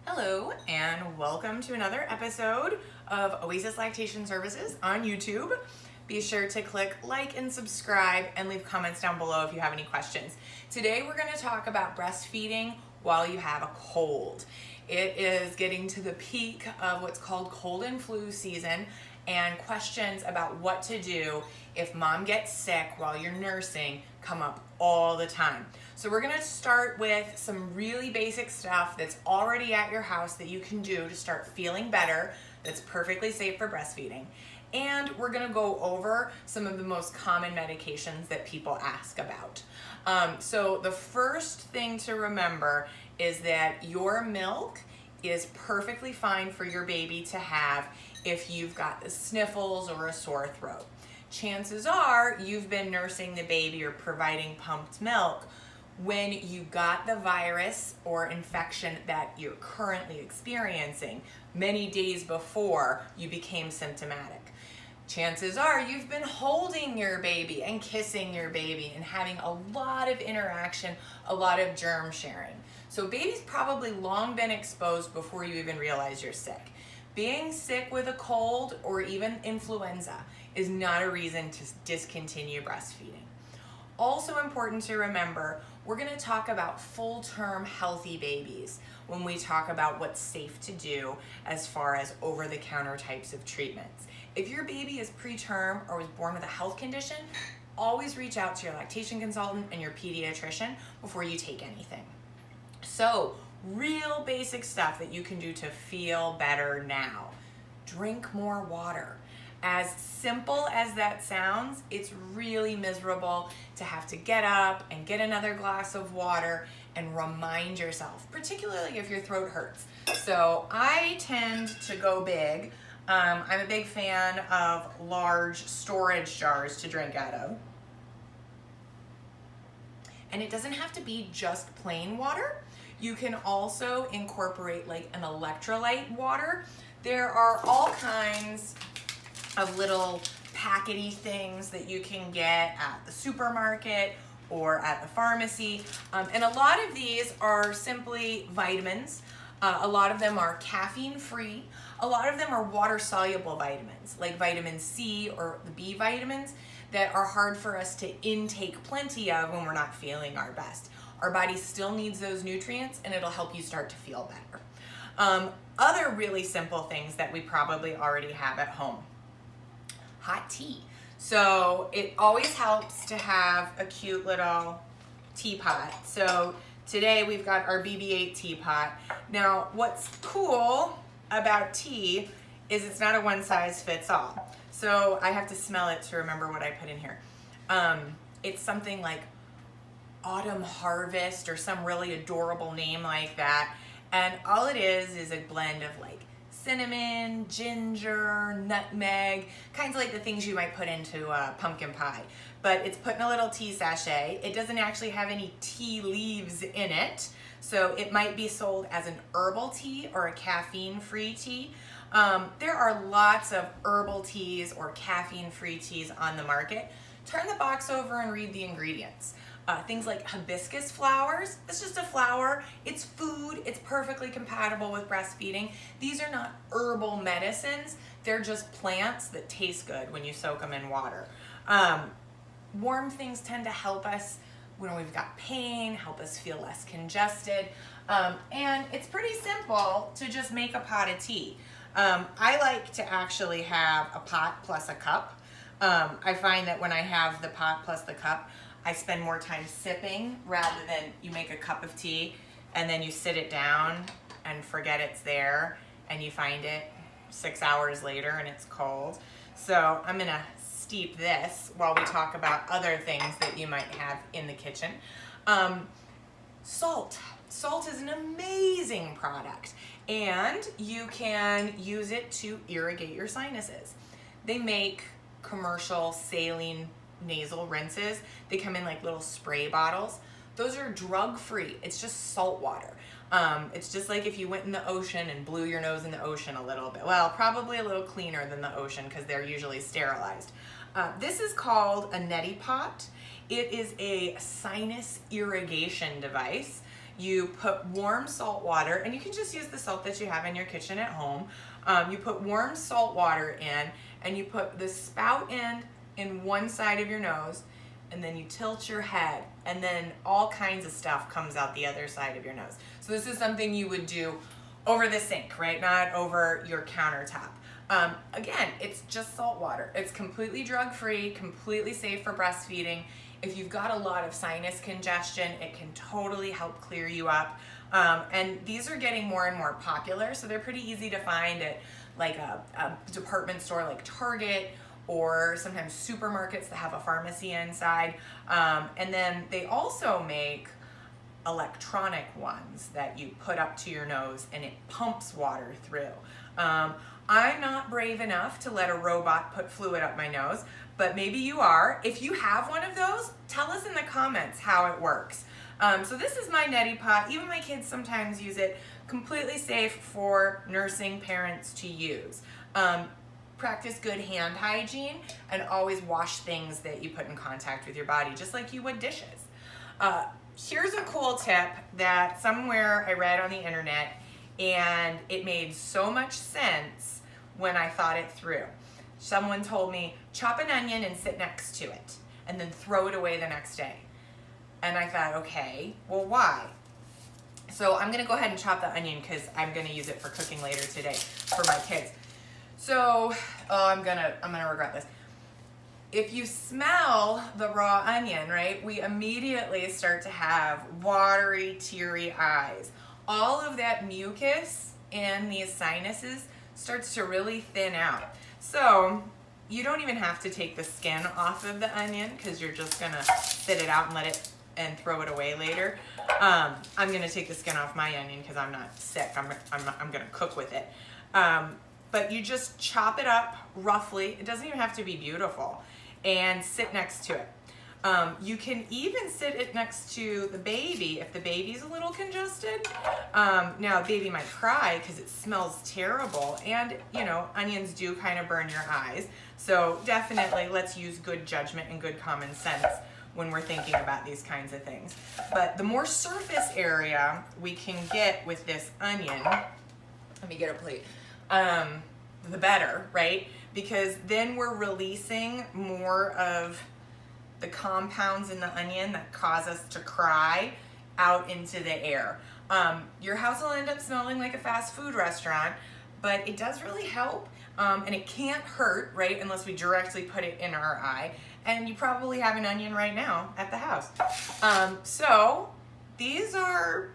Hello and welcome to another episode of Oasis Lactation Services on YouTube. Be sure to click like and subscribe and leave comments down below if you have any questions. Today we're going to talk about breastfeeding while you have a cold. It is getting to the peak of what's called cold and flu season, and questions about what to do if mom gets sick while you're nursing come up all the time. So we're gonna start with some really basic stuff that's already at your house that you can do to start feeling better, that's perfectly safe for breastfeeding. And we're gonna go over some of the most common medications that people ask about. So the first thing to remember is that your milk is perfectly fine for your baby to have if you've got the sniffles or a sore throat. Chances are you've been nursing the baby or providing pumped milk when you got the virus or infection that you're currently experiencing many days before you became symptomatic. Chances are you've been holding your baby and kissing your baby and having a lot of interaction, a lot of germ sharing. So baby's probably long been exposed before you even realize you're sick. Being sick with a cold or even influenza is not a reason to discontinue breastfeeding. Also important to remember, we're going to talk about full-term healthy babies when we talk about what's safe to do as far as over-the-counter types of treatments. If your baby is preterm or was born with a health condition, always reach out to your lactation consultant and your pediatrician before you take anything. So, real basic stuff that you can do to feel better now. Drink more water. As simple as that sounds, it's really miserable to have to get up and get another glass of water and remind yourself, particularly if your throat hurts. So I tend to go big. I'm a big fan of large storage jars to drink out of. And it doesn't have to be just plain water. You can also incorporate like an electrolyte water. There are all kinds of little packety things that you can get at the supermarket or at the pharmacy. And a lot of these are simply vitamins. A lot of them are caffeine-free. A lot of them are water-soluble vitamins, like vitamin C or the B vitamins that are hard for us to intake plenty of when we're not feeling our best. Our body still needs those nutrients, and it'll help you start to feel better. Other really simple things that we probably already have at home. Hot tea. So it always helps to have a cute little teapot. So today we've got our BB-8 teapot. Now what's cool about tea is it's not a one-size-fits-all. So I have to smell it to remember what I put in here. It's something like Autumn Harvest or some really adorable name like that. And all it is a blend of like cinnamon, ginger, nutmeg, kinds of like the things you might put into a pumpkin pie. But it's put in a little tea sachet. It doesn't actually have any tea leaves in it. So it might be sold as an herbal tea or a caffeine-free tea. There are lots of herbal teas or caffeine-free teas on the market. Turn the box over and read the ingredients. Things like hibiscus flowers, it's just a flower, it's food, it's perfectly compatible with breastfeeding. These are not herbal medicines, they're just plants that taste good when you soak them in water. Warm things tend to help us when we've got pain, help us feel less congested, and it's pretty simple to just make a pot of tea. I like to actually have a pot plus a cup. I find that when I have the pot plus the cup, I spend more time sipping rather than you make a cup of tea and then you sit it down and forget it's there and you find it 6 hours later and it's cold. So I'm gonna steep this while we talk about other things that you might have in the kitchen. Salt. Salt is an amazing product and you can use it to irrigate your sinuses. They make commercial saline nasal rinses. They come in like little spray bottles. Those are drug-free. It's just salt water. It's just like if you went in the ocean and blew your nose in the ocean a little bit. Well, probably a little cleaner than the ocean because they're usually sterilized. This is called a neti pot. It is a sinus irrigation device. You put warm salt water, and you can just use the salt that you have in your kitchen at home. You put warm salt water in, and you put the spout end in one side of your nose, and then you tilt your head, and then all kinds of stuff comes out the other side of your nose. So this is something you would do over the sink, right? Not over your countertop. Again, it's just salt water. It's completely drug-free, completely safe for breastfeeding. If you've got a lot of sinus congestion, it can totally help clear you up. And these are getting more and more popular, so they're pretty easy to find at like a department store like Target, or sometimes supermarkets that have a pharmacy inside. And then they also make electronic ones that you put up to your nose and it pumps water through. I'm not brave enough to let a robot put fluid up my nose, but maybe you are. If you have one of those, tell us in the comments how it works. So this is my neti pot. Even my kids sometimes use it. Completely safe for nursing parents to use. Practice good hand hygiene and always wash things that you put in contact with your body, just like you would dishes. Here's a cool tip that somewhere I read on the internet, and it made so much sense when I thought it through. Someone told me, chop an onion and sit next to it, and then throw it away the next day. And I thought, okay, well, why? So I'm gonna go ahead and chop the onion because I'm gonna use it for cooking later today for my kids. So, I'm gonna regret this. If you smell the raw onion, right, we immediately start to have watery, teary eyes. All of that mucus in these sinuses starts to really thin out. So you don't even have to take the skin off of the onion because you're just gonna sit it out and let it and throw it away later. I'm gonna take the skin off my onion because I'm not sick. I'm gonna cook with it. But you just chop it up roughly. It doesn't even have to be beautiful, and sit next to it. You can even sit it next to the baby if the baby's a little congested. Now, baby might cry because it smells terrible, and you know, onions do kind of burn your eyes. So definitely let's use good judgment and good common sense when we're thinking about these kinds of things. But the more surface area we can get with this onion, let me get a plate, the better, right? Because then we're releasing more of the compounds in the onion that cause us to cry out into the air. Your house will end up smelling like a fast food restaurant, but it does really help, and it can't hurt, right, unless we directly put it in our eye. And you probably have an onion right now at the house. So these are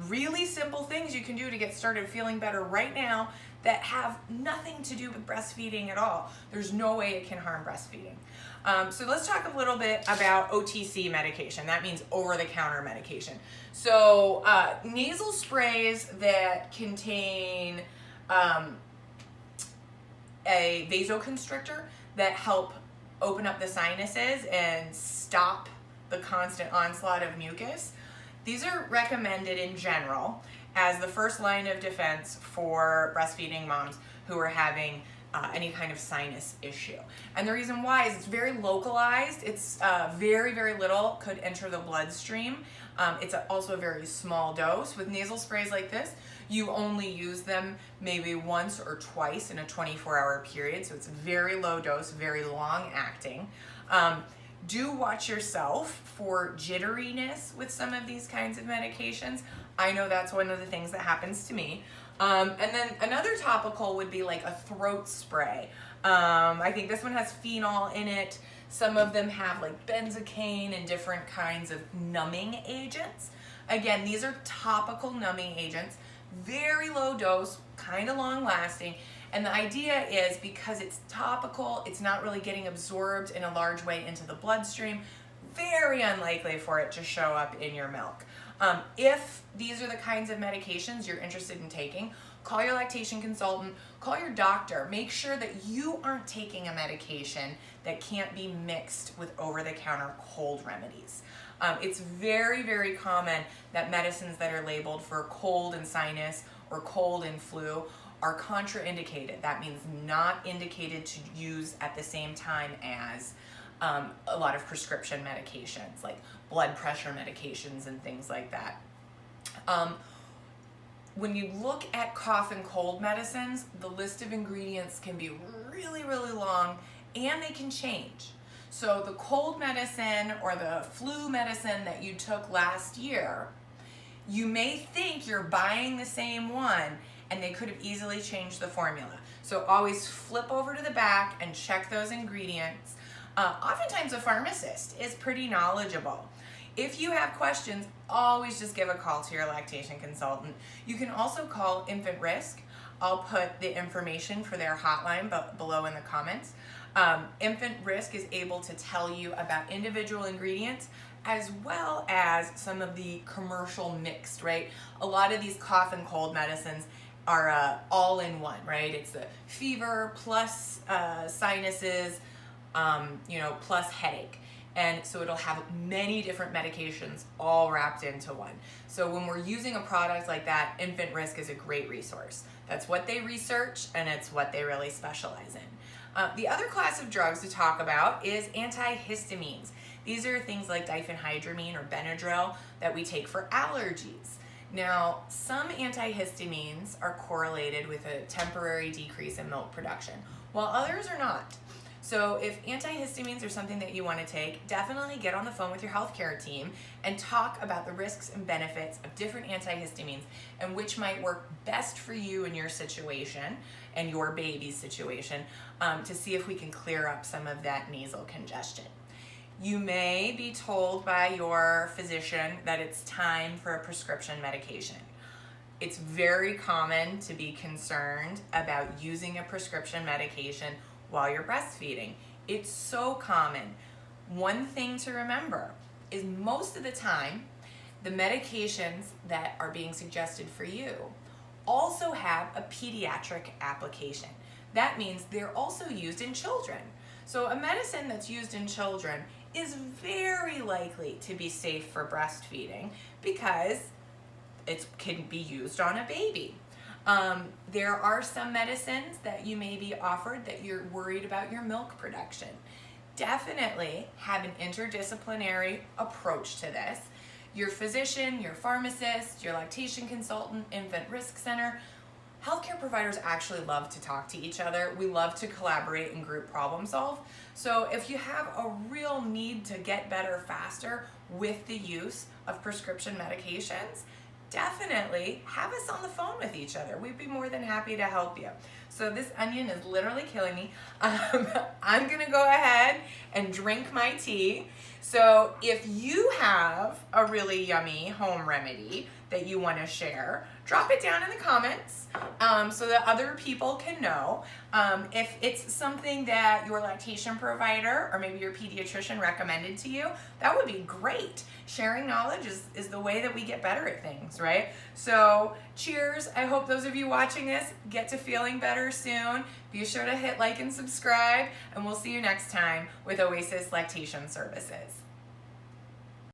really simple things you can do to get started feeling better right now that have nothing to do with breastfeeding at all. There's no way it can harm breastfeeding. So let's talk a little bit about OTC medication. That means over-the-counter medication. So nasal sprays that contain a vasoconstrictor that help open up the sinuses and stop the constant onslaught of mucus. These are recommended in general as the first line of defense for breastfeeding moms who are having any kind of sinus issue. And the reason why is it's very localized. It's very, very little could enter the bloodstream. It's also a very small dose. With nasal sprays like this, you only use them maybe once or twice in a 24-hour period. So it's very low dose, very long acting. Do watch yourself for jitteriness with some of these kinds of medications. I know that's one of the things that happens to me. And then another topical would be like a throat spray. I think this one has phenol in it. Some of them have like benzocaine and different kinds of numbing agents. Again, these are topical numbing agents, very low dose, kind of long lasting. And the idea is because it's topical, it's not really getting absorbed in a large way into the bloodstream, very unlikely for it to show up in your milk. If these are the kinds of medications you're interested in taking, call your lactation consultant, call your doctor. Make sure that you aren't taking a medication that can't be mixed with over-the-counter cold remedies. It's very, very common that medicines that are labeled for cold and sinus or cold and flu are contraindicated. That means not indicated to use at the same time as a lot of prescription medications like blood pressure medications and things like that. When you look at cough and cold medicines, the list of ingredients can be really, really long, and they can change. So the cold medicine or the flu medicine that you took last year, you may think you're buying the same one, and they could have easily changed the formula. So always flip over to the back and check those ingredients. Oftentimes a pharmacist is pretty knowledgeable. If you have questions, always just give a call to your lactation consultant. You can also call Infant Risk. I'll put the information for their hotline below in the comments. Infant Risk is able to tell you about individual ingredients as well as some of the commercial mixed, right? A lot of these cough and cold medicines are all in one, right? It's the fever plus sinuses, plus headache. And so it'll have many different medications all wrapped into one. So when we're using a product like that, Infant Risk is a great resource. That's what they research, and it's what they really specialize in. The other class of drugs to talk about is antihistamines. These are things like diphenhydramine or Benadryl that we take for allergies. Now, some antihistamines are correlated with a temporary decrease in milk production, while others are not. So if antihistamines are something that you want to take, definitely get on the phone with your healthcare team and talk about the risks and benefits of different antihistamines and which might work best for you in your situation and your baby's situation, to see if we can clear up some of that nasal congestion. You may be told by your physician that it's time for a prescription medication. It's very common to be concerned about using a prescription medication while you're breastfeeding. It's so common. One thing to remember is most of the time, the medications that are being suggested for you also have a pediatric application. That means they're also used in children. So a medicine that's used in children is very likely to be safe for breastfeeding because it can be used on a baby. There are some medicines that you may be offered that you're worried about your milk production. Definitely have an interdisciplinary approach to this. Your physician, your pharmacist, your lactation consultant, infant risk center, healthcare providers actually love to talk to each other. We love to collaborate and group problem solve. So if you have a real need to get better faster with the use of prescription medications, definitely have us on the phone with each other. We'd be more than happy to help you. So this onion is literally killing me. I'm gonna go ahead and drink my tea. So if you have a really yummy home remedy that you wanna share, drop it down in the comments so that other people can know. If it's something that your lactation provider or maybe your pediatrician recommended to you, that would be great. Sharing knowledge is the way that we get better at things, right? So cheers. I hope those of you watching this get to feeling better soon. Be sure to hit like and subscribe, and we'll see you next time with Oasis Lactation Services.